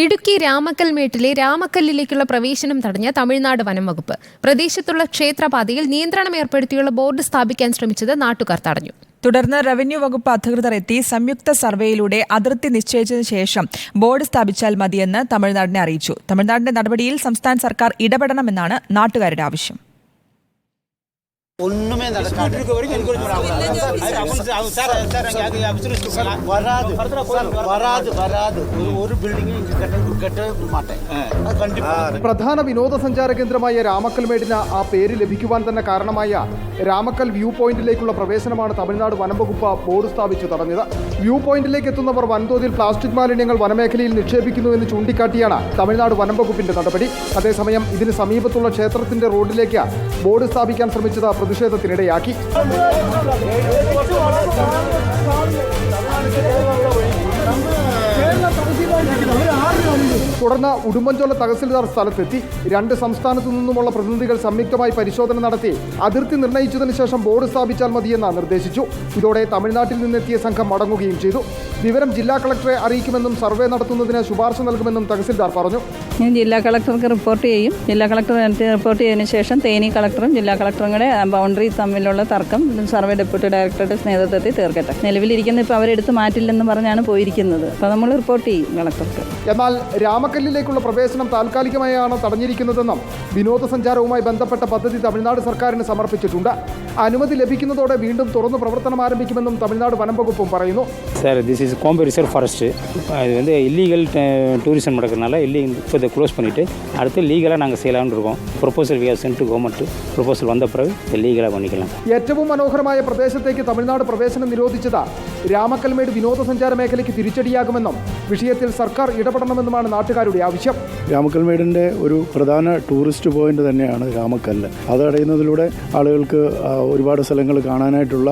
ഇടുക്കി രാമക്കൽമേട്ടിലെ രാമക്കല്ലിലേക്കുള്ള പ്രവേശനം തടഞ്ഞ തമിഴ്നാട് വനം വകുപ്പ്. പ്രദേശത്തുള്ള ക്ഷേത്രപാതയിൽ നിയന്ത്രണം ഏർപ്പെടുത്തിയുള്ള ബോർഡ് സ്ഥാപിക്കാൻ ശ്രമിച്ചത് നാട്ടുകാർ തടഞ്ഞു. തുടർന്ന് റവന്യൂ വകുപ്പ് അധികൃതർ എത്തി സംയുക്ത സർവേയിലൂടെ അതിർത്തി നിശ്ചയിച്ചതിനു ശേഷം ബോർഡ് സ്ഥാപിച്ചാൽ മതിയെന്ന് തമിഴ്നാടിനെ അറിയിച്ചു. തമിഴ്നാടിന്റെ നടപടിയിൽ സംസ്ഥാന സർക്കാർ ഇടപെടണമെന്നാണ് നാട്ടുകാരുടെ ആവശ്യം. ഒന്നുമേ പ്രധാന വിനോദസഞ്ചാര കേന്ദ്രമായ രാമക്കൽമേടിന് ആ പേര് ലഭിക്കുവാൻ തന്നെ കാരണമായ രാമക്കൽ വ്യൂ പോയിന്റിലേക്കുള്ള പ്രവേശനമാണ് തമിഴ്നാട് വനം വകുപ്പ് ബോർഡ് സ്ഥാപിച്ചു തടഞ്ഞത്. വ്യൂ പോയിന്റിലേക്ക് എത്തുന്നവർ വൻതോതിൽ പ്ലാസ്റ്റിക് മാലിന്യങ്ങൾ വനമേഖലയിൽ നിക്ഷേപിക്കുന്നുവെന്ന് ചൂണ്ടിക്കാട്ടിയാണ് തമിഴ്നാട് വനം വകുപ്പിന്റെ നടപടി. അതേസമയം ഇതിന് സമീപത്തുള്ള ക്ഷേത്രത്തിന്റെ റോഡിലേക്ക് ബോർഡ് സ്ഥാപിക്കാൻ ശ്രമിച്ചത് പ്രതിഷേധത്തിനിടയാക്കി. തുടർന്ന് ഉടുമ്പൻചോല തഹസിൽദാർ സ്ഥലത്തെത്തി. രണ്ട് സംസ്ഥാനത്തു നിന്നുമുള്ള പ്രതിനിധികൾ സംയുക്തമായി പരിശോധന നടത്തി അതിർത്തി നിർണയിച്ചതിനു ശേഷം ബോർഡ് സ്ഥാപിച്ചാൽ മതിയെന്ന് നിർദ്ദേശിച്ചു. ഇതോടെ തമിഴ്നാട്ടിൽ നിന്നെത്തിയ സംഘം മടങ്ങുകയും ചെയ്തു. വിവരം ജില്ലാ കളക്ടറെ അറിയിക്കുമെന്നും സർവേ നടത്തുന്നതിന് ശുപാർശ നൽകുമെന്നും തഹസിൽദാർ പറഞ്ഞു. ഞാൻ ജില്ലാ കളക്ടർക്ക് റിപ്പോർട്ട് ചെയ്യും. ജില്ലാ കളക്ടർ റിപ്പോർട്ട് ചെയ്തതിനു ശേഷം തേനി കളക്ടറും ജില്ലാ കളക്ടറും കൂടെ ബൗണ്ടറി തമ്മിലുള്ള തർക്കം സർവേ ഡെപ്യൂട്ടി ഡയറക്ടറുടെ നേതൃത്വത്തിൽ തീർക്കട്ടെ. നിലവിലിരിക്കുന്ന ഇപ്പോൾ അവരെടുത്ത് മാറ്റില്ലെന്ന് പറഞ്ഞാണ് പോയിരിക്കുന്നത്. അപ്പോൾ നമ്മൾ റിപ്പോർട്ട് ചെയ്യും കളക്ടർക്ക്. എന്നാൽ രാമക്കല്ലിലേക്കുള്ള പ്രവേശനം താൽക്കാലികമായാണ് തടഞ്ഞിരിക്കുന്നതെന്നും വിനോദസഞ്ചാരവുമായി ബന്ധപ്പെട്ട പദ്ധതി തമിഴ്നാട് സർക്കാരിന് സമർപ്പിച്ചിട്ടുണ്ട്. അനുമതി ലഭിക്കുന്നതോടെ വീണ്ടും തുറന്ന് പ്രവർത്തനം ആരംഭിക്കുമെന്നും തമിഴ്നാട് വനം വകുപ്പും പറയുന്നു. Sir this is Kombai reserve forest. அது வந்து இல்லீகல் டூரிசம் நடக்கிறதுனால இப்போ இதை க்ளோஸ் பண்ணிவிட்டு அடுத்து லீகலாக நாங்கள் செய்யலாம்னு இருக்கோம். Proposal we have sent to government. Proposal വന്ന പിറகு ലീഗലായി പണിക്കണം. ഏറ്റവും മനോഹരമായ പ്രദേശത്തേക്ക് തമിഴ്നാട് പ്രവേശനം നിരോധിച്ചത് രാമക്കൽമേട് വിനോദസഞ്ചാര മേഖലയ്ക്ക് തിരിച്ചടിയാകുമെന്നും വിഷയത്തിൽ സർക്കാർ ഇടപെടണമെന്നുമാണ് നാട്ടുകാരുടെ ആവശ്യം. രാമക്കൽമേടിൻ്റെ ഒരു പ്രധാന ടൂറിസ്റ്റ് പോയിന്റ് തന്നെയാണ് രാമക്കല്ല്. അത് അടയുന്നതിലൂടെ ആളുകൾക്ക് ഒരുപാട് സ്ഥലങ്ങൾ കാണാനായിട്ടുള്ള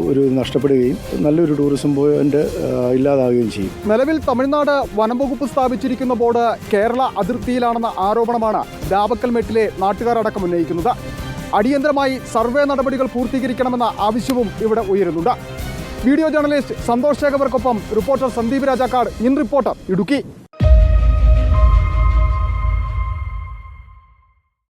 ഒരു നഷ്ടപ്പെടുകയും നല്ലൊരു ടൂറിസം പോയിന്റ് ഇല്ലാതാവുകയും ചെയ്യും. നിലവിൽ തമിഴ്നാട് വനം വകുപ്പ് സ്ഥാപിച്ചിരിക്കുന്ന ബോർഡ് കേരള അതിർത്തിയിലാണെന്ന ആരോപണമാണ് രാമക്കൽമേട്ടിലെ നാട്ടുകാരടക്കം ഉന്നയിക്കുന്നത്. അടിയന്തരമായി സർവേ നടപടികൾ പൂർത്തീകരിക്കണമെന്ന ആവശ്യവും ഇവിടെ ഉയരുന്നുണ്ട്. വീഡിയോ ജേർണലിസ്റ്റ് സന്തോഷ് ശേഖർക്കൊപ്പം reporter Sandeep Rajakkad, in reporter, Idukki.